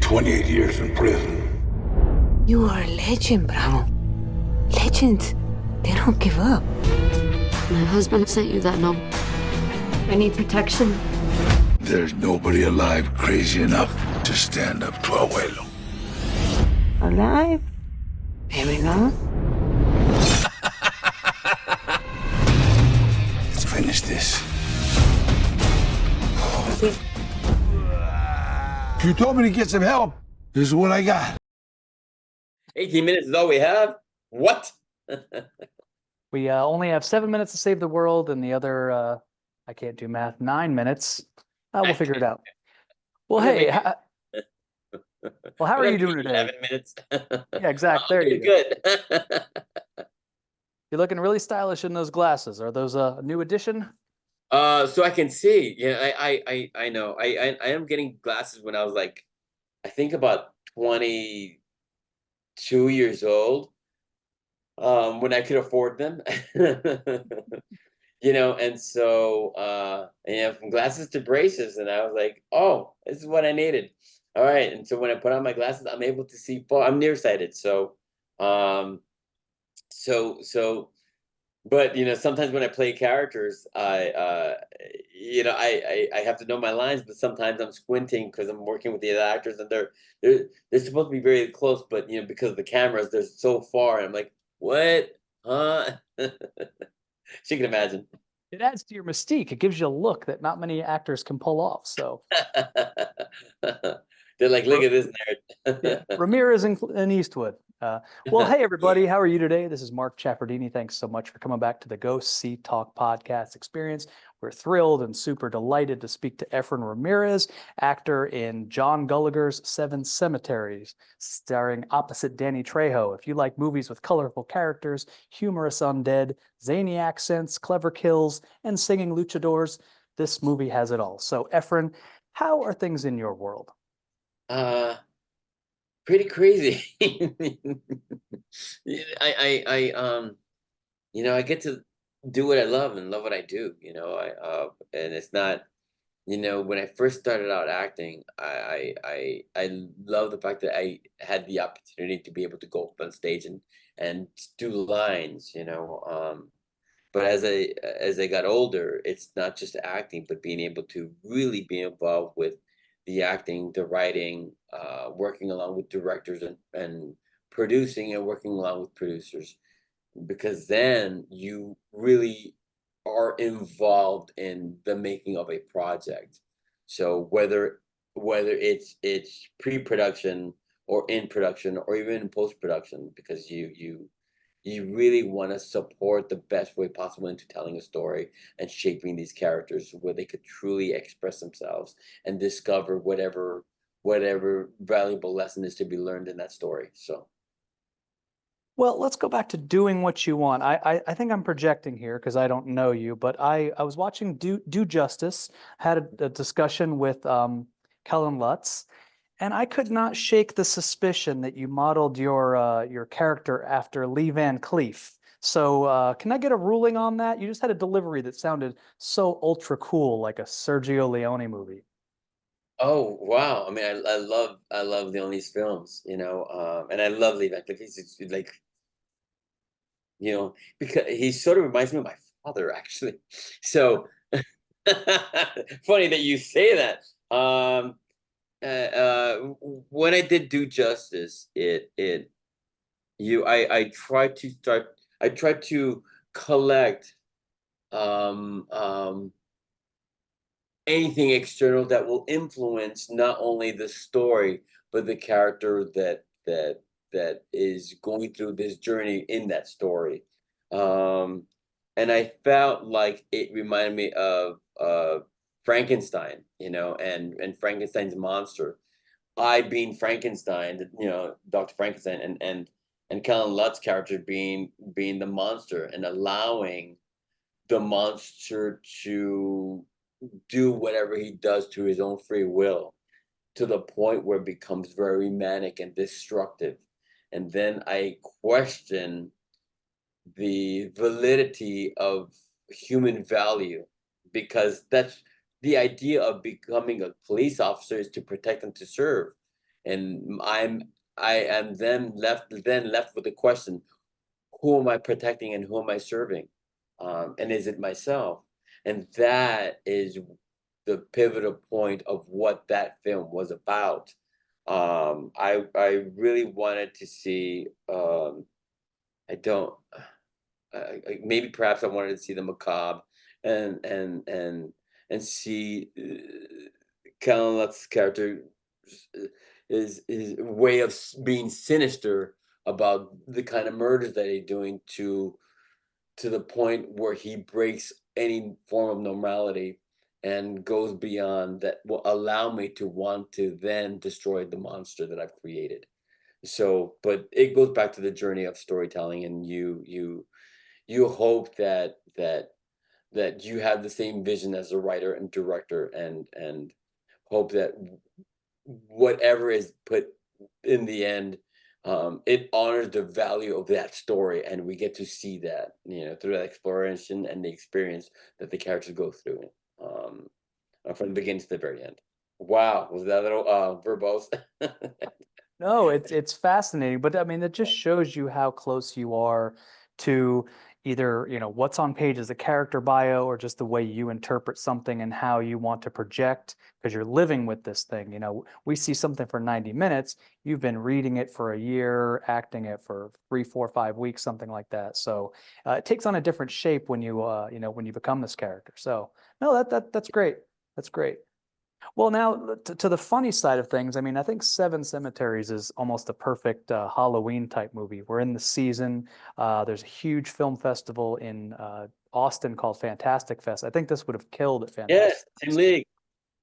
28 years in prison. You are a legend, Bravo. Legends, they don't give up. My husband sent you that note. I need protection. There's nobody alive crazy enough to stand up to Abuelo. Alive? Maybe not. Let's finish this. You told me to get some help. This is what I got. 18 minutes is all we have? What? We only have 7 minutes to save the world, and the other, I can't do math, 9 minutes. We'll figure it out. Well, hey, well, how are you doing today? 11 minutes. Yeah, exactly. There you go. Good. You're looking really stylish in those glasses. Are those a new addition? So I can see. Yeah, I know. I am getting glasses when I was like, I think about 22 years old. When I could afford them. And so from glasses to braces, and I was like, oh, this is what I needed. All right. And so when I put on my glasses, I'm able to see far. I'm nearsighted. So but sometimes when I play characters, I have to know my lines, but sometimes I'm squinting because I'm working with the other actors, and they're supposed to be very close, but because of the cameras, they're so far, and I'm like, what? Huh? She can imagine. It adds to your mystique. It gives you a look that not many actors can pull off. So They're like, look at this nerd. yeah, Ramirez and Eastwood. Well, hey, everybody. How are you today? This is Mark Chaffardini. Thanks so much for coming back to the Go See Talk podcast experience. We're thrilled and super delighted to speak to Efren Ramirez, actor in John Gulager's Seven Cemeteries, starring opposite Danny Trejo. If you like movies with colorful characters, humorous undead, zany accents, clever kills, and singing luchadors, this movie has it all. So, Efren, how are things in your world? Pretty crazy. I get to do what I love and love what I do. And it's not, when I first started out acting, I love the fact that I had the opportunity to be able to go up on stage and do lines. But as I got older, it's not just acting, but being able to really be involved with the acting, the writing, working along with directors and producing and working along with producers, because then you really are involved in the making of a project. So whether it's pre-production or in production or even in post-production, because you really want to support the best way possible into telling a story and shaping these characters where they could truly express themselves and discover whatever valuable lesson is to be learned in that story. So. Well, let's go back to doing what you want. I think I'm projecting here because I don't know you, but I was watching Do Justice, had a discussion with Kellen Lutz, and I could not shake the suspicion that you modeled your character after Lee Van Cleef. So can I get a ruling on that? You just had a delivery that sounded so ultra cool, like a Sergio Leone movie. Oh wow! I mean, I love Leone's films, and I love Lee Van Cleef. He's like, because he sort of reminds me of my father, actually. So funny that you say that. When I did Do Justice, I tried to collect anything external that will influence not only the story but the character that is going through this journey in that story. And I felt like it reminded me of Frankenstein, and Frankenstein's monster. I being Frankenstein, Dr. Frankenstein, and Kellen Lutz's character being the monster, and allowing the monster to do whatever he does to his own free will, to the point where it becomes very manic and destructive. And then I question the validity of human value, because that's the idea of becoming a police officer, is to protect and to serve. and I am then left with the question, who am I protecting and who am I serving? And is it myself? And that is the pivotal point of what that film was about. I really wanted to see. I don't. Maybe perhaps I wanted to see the macabre and see Camelot's character his way of being sinister about the kind of murders that he's doing to the point where he breaks any form of normality and goes beyond that will allow me to want to then destroy the monster that I've created. So, but it goes back to the journey of storytelling, and you hope that you have the same vision as a writer and director, and hope that whatever is put in the end, it honors the value of that story, and we get to see that, through that exploration and the experience that the characters go through, from the beginning to the very end. Wow, was that a little verbose? No, it's fascinating, but I mean, it just shows you how close you are to either, what's on page as a character bio or just the way you interpret something and how you want to project because you're living with this thing. We see something for 90 minutes, you've been reading it for a year, acting it for 3, 4, 5 weeks, something like that. So it takes on a different shape when you, when you become this character. So no, that's great. That's great. Well, now to the funny side of things, I mean, I think Seven Cemeteries is almost a perfect Halloween type movie. We're in the season. There's a huge film festival in Austin called Fantastic Fest. I think this would have killed at Fantastic Yes, same Fest. league.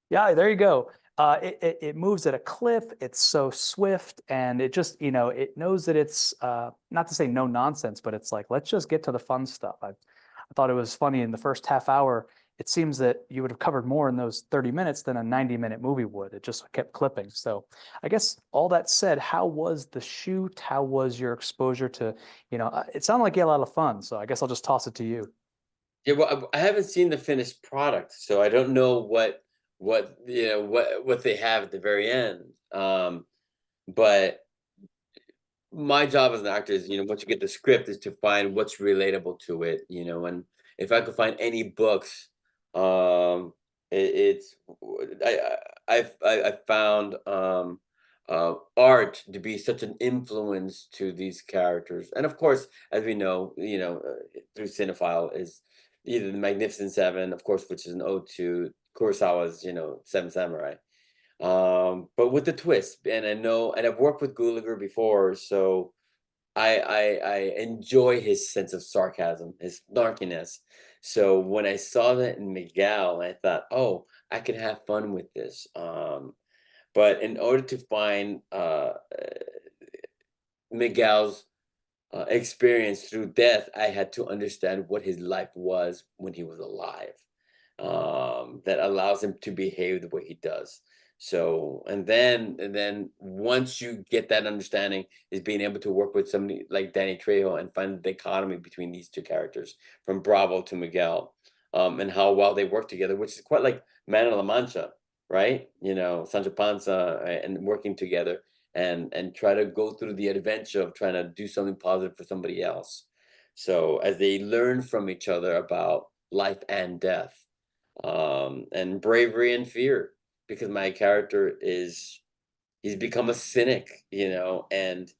Yeah, there you go. It moves at a clip. It's so swift, and it just, it knows that it's not to say no nonsense, but it's like, let's just get to the fun stuff. I thought it was funny in the first half hour. It seems that you would have covered more in those 30 minutes than a 90-minute movie would. It just kept clipping. So I guess all that said, how was the shoot? How was your exposure to, it sounded like you had a lot of fun. So I guess I'll just toss it to you. Yeah, well, I haven't seen the finished product, so I don't know what they have at the very end. But my job as an actor is, once you get the script, is to find what's relatable to it, and if I could find any books, it's I found art to be such an influence to these characters, and of course, as we know, through Cinephile is either the Magnificent Seven, of course, which is an ode to Kurosawa's, Seven Samurai, but with the twist. And I know, and I've worked with Gulager before, so I enjoy his sense of sarcasm, his snarkiness. So when I saw that in Miguel, I thought, oh, I can have fun with this. But in order to find Miguel's experience through death, I had to understand what his life was when he was alive, that allows him to behave the way he does. So, and then once you get that understanding, is being able to work with somebody like Danny Trejo and find the dichotomy between these two characters, from Bravo to Miguel, and how well they work together, which is quite like Man of La Mancha, right? Sancho Panza, and working together, and try to go through the adventure of trying to do something positive for somebody else. So as they learn from each other about life and death, and bravery and fear, because my character he's become a cynic, and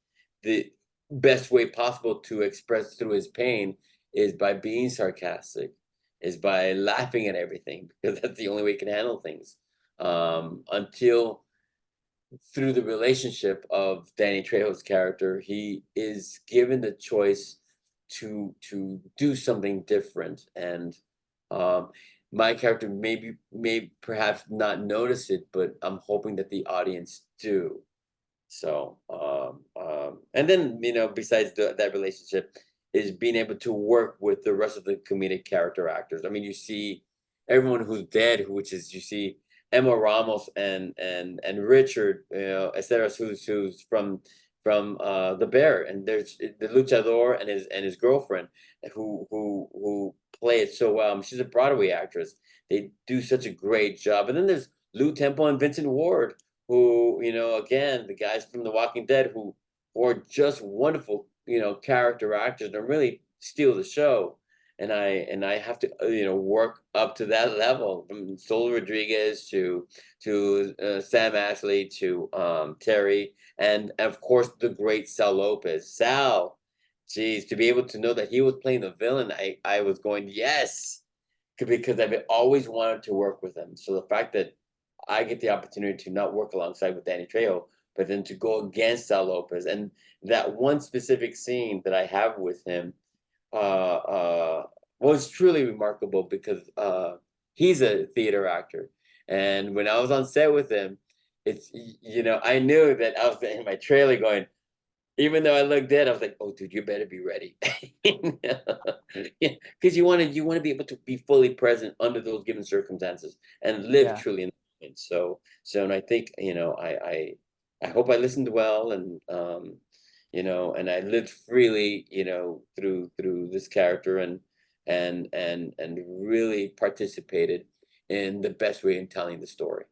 the best way possible to express through his pain is by being sarcastic, is by laughing at everything, because that's the only way he can handle things. Until through the relationship of Danny Trejo's character, he is given the choice to do something different, and my character may perhaps not notice it, but I'm hoping that the audience do. So, and then, besides that relationship, is being able to work with the rest of the comedic character actors. I mean, you see everyone who's dead, which is, you see Emma Ramos and Richard, Esteras, who's from The Bear, and there's the luchador and his girlfriend who play it so well. She's a Broadway actress. They do such a great job. And then there's Lou Temple and Vincent Ward, who, again, the guys from The Walking Dead who are just wonderful, character actors and really steal the show. And I have to, work up to that level, from Sol Rodriguez to Sam Ashley to Terry, and of course the great Sal Lopez. Sal, geez, to be able to know that he was playing the villain, I was going, yes, because I've always wanted to work with him. So the fact that I get the opportunity to not work alongside with Danny Trejo, but then to go against Sal Lopez, and that one specific scene that I have with him was truly remarkable, because he's a theater actor, and when I was on set with him, I knew that I was in my trailer going, even though I looked dead, I was like, "Oh, dude, you better be ready," because you want to be able to be fully present under those given circumstances and live Yeah. truly in the moment. And I think I hope I listened well, and and I lived freely, through this character, and really participated in the best way in telling the story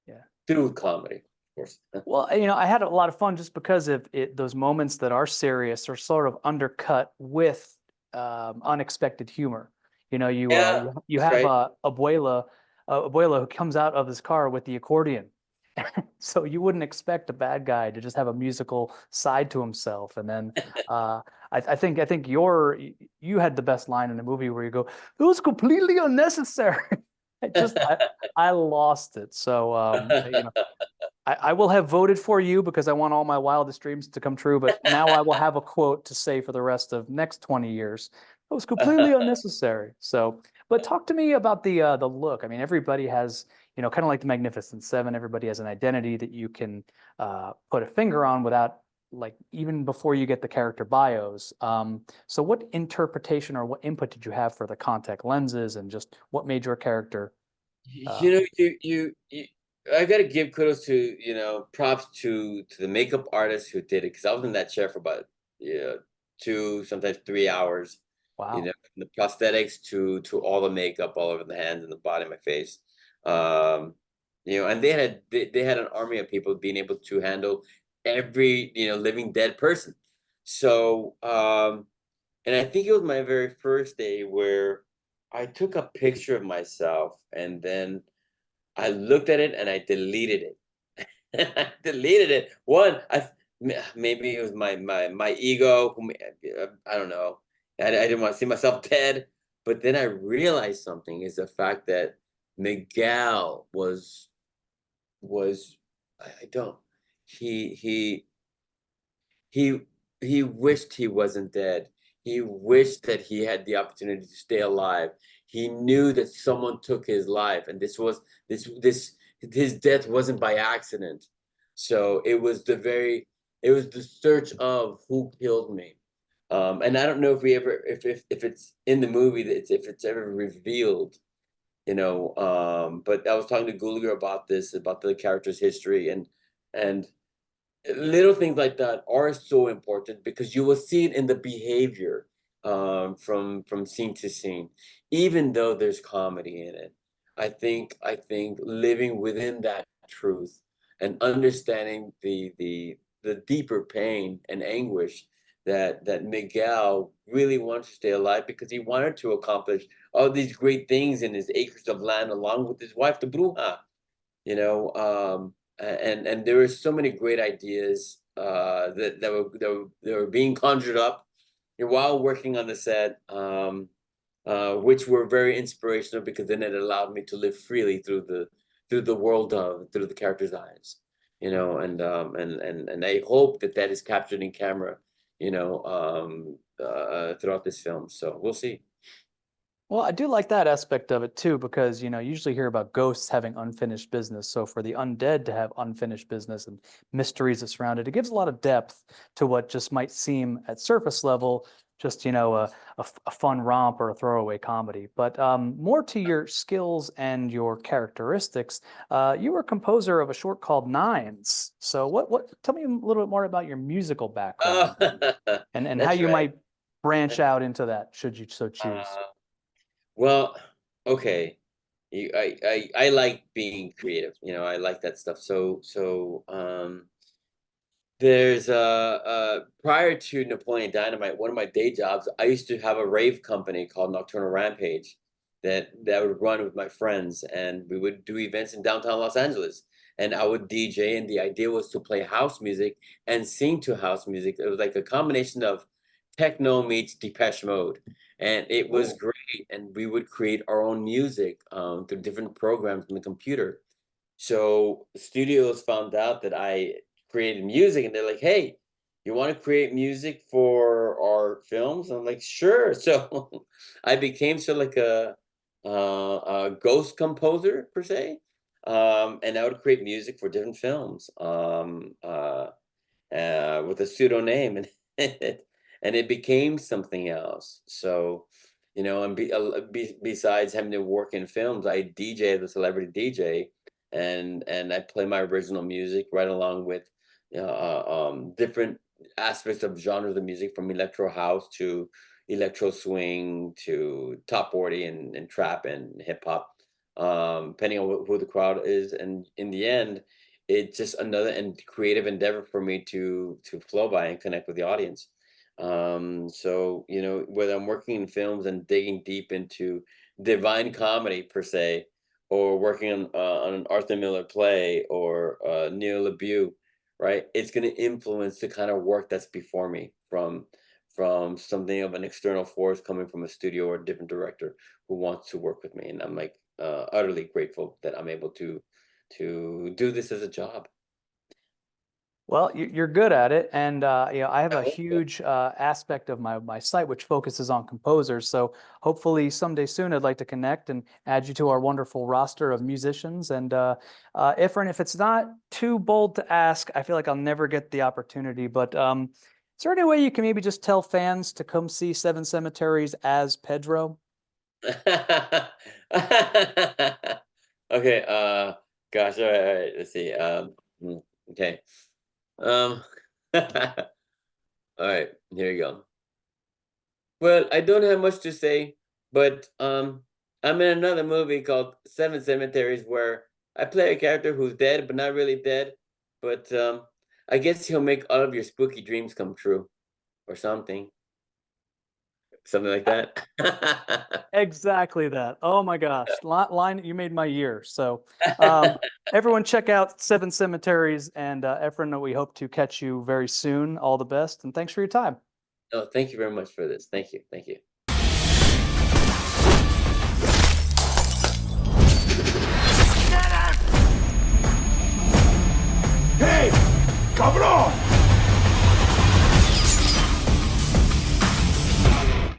Yeah. through comedy, of course. Well, I had a lot of fun just because of it. Those moments that are serious are sort of undercut with unexpected humor. Yeah, You that's have right. Abuela who comes out of his car with the accordion. So you wouldn't expect a bad guy to just have a musical side to himself. And then I think you had the best line in the movie where you go, "It was completely unnecessary." I lost it. So I will have voted for you because I want all my wildest dreams to come true, but now I will have a quote to say for the rest of next 20 years. It was completely unnecessary. So, but talk to me about the look. I mean, everybody has, kind of like the Magnificent Seven, everybody has an identity that you can put a finger on without, like, even before you get the character bios. So what interpretation or what input did you have for the contact lenses, and just what made your character uh, I gotta give kudos to, props to the makeup artist who did it, because I was in that chair for about, 2, sometimes 3 hours, wow. from the prosthetics to all the makeup all over the hands and the body of my face. Um, and they had an army of people being able to handle every, living dead person. So and I think it was my very first day where I took a picture of myself, and then I looked at it and I deleted it. I deleted it. Maybe it was my ego. I don't know. I didn't want to see myself dead. But then I realized something, is the fact that Miguel was I don't he he he wished he wasn't dead. He wished that he had the opportunity to stay alive. He knew that someone took his life, and this his death wasn't by accident. So it was the search of who killed me. And I don't know if we ever if it's in the movie, that if it's ever revealed, but I was talking to Gulager about this, about the character's history, and little things like that are so important, because you will see it in the behavior, from scene to scene, even though there's comedy in it. I think living within that truth, and understanding the deeper pain and anguish that Miguel really wanted to stay alive, because he wanted to accomplish all these great things in his acres of land, along with his wife, the Bruja. And there were so many great ideas that were being conjured up while working on the set, which were very inspirational, because then it allowed me to live freely through the world of through the character's eyes, and I hope that is captured in camera, throughout this film. So we'll see. Well, I do like that aspect of it too, because usually hear about ghosts having unfinished business. So for the undead to have unfinished business and mysteries that surround it, it gives a lot of depth to what just might seem at surface level just a fun romp or a throwaway comedy. But more to your skills and your characteristics, you were a composer of a short called Nines. So what? Tell me a little bit more about your musical background, and how That's you right. might branch out into that should you so choose. Well, okay. I like being creative. I like that stuff. There's prior to Napoleon Dynamite, one of my day jobs, I used to have a rave company called Nocturnal Rampage that would run with my friends, and we would do events in downtown Los Angeles. And I would DJ, and the idea was to play house music and sing to house music. It was like a combination of techno meets Depeche Mode, and it was great. And we would create our own music through different programs on the computer. So studios found out that I created music, and they're like, "Hey, you want to create music for our films?" I'm like, "Sure." So I became sort of like a ghost composer per se, and I would create music for different films with a pseudonym, and and it became something else. So, and besides having to work in films, I DJ as a celebrity DJ, and I play my original music right along with different aspects of genres of music, from electro house to electro swing to top 40 and trap and hip hop, depending on who the crowd is. And in the end, it's just another and creative endeavor for me to flow by and connect with the audience. So whether I'm working in films and digging deep into divine comedy per se, or working on an Arthur Miller play, or Neil LaBue, right? It's going to influence the kind of work that's before me, from something of an external force coming from a studio or a different director who wants to work with me. And I'm like utterly grateful that I'm able to do this as a job. Well, you're good at it, and I have I a hope so. huge aspect of my site which focuses on composers. So hopefully someday soon, I'd like to connect and add you to our wonderful roster of musicians. And Efren, if it's not too bold to ask, I feel like I'll never get the opportunity. But is there any way you can maybe just tell fans to come see Seven Cemeteries as Pedro? Okay, gosh, all right, let's see. Okay. Um, all right, here you go. Well, I don't have much to say, but I'm in another movie called Seven Cemeteries, where I play a character who's dead, but not really dead. But I guess he'll make all of your spooky dreams come true, or something like that. Exactly that. Oh my gosh, line you made my year. So everyone check out Seven Cemeteries, and Efren, we hope to catch you very soon. All the best, and thanks for your time. No, thank you very much for this. Thank you. Thank you. Hey, cabrón!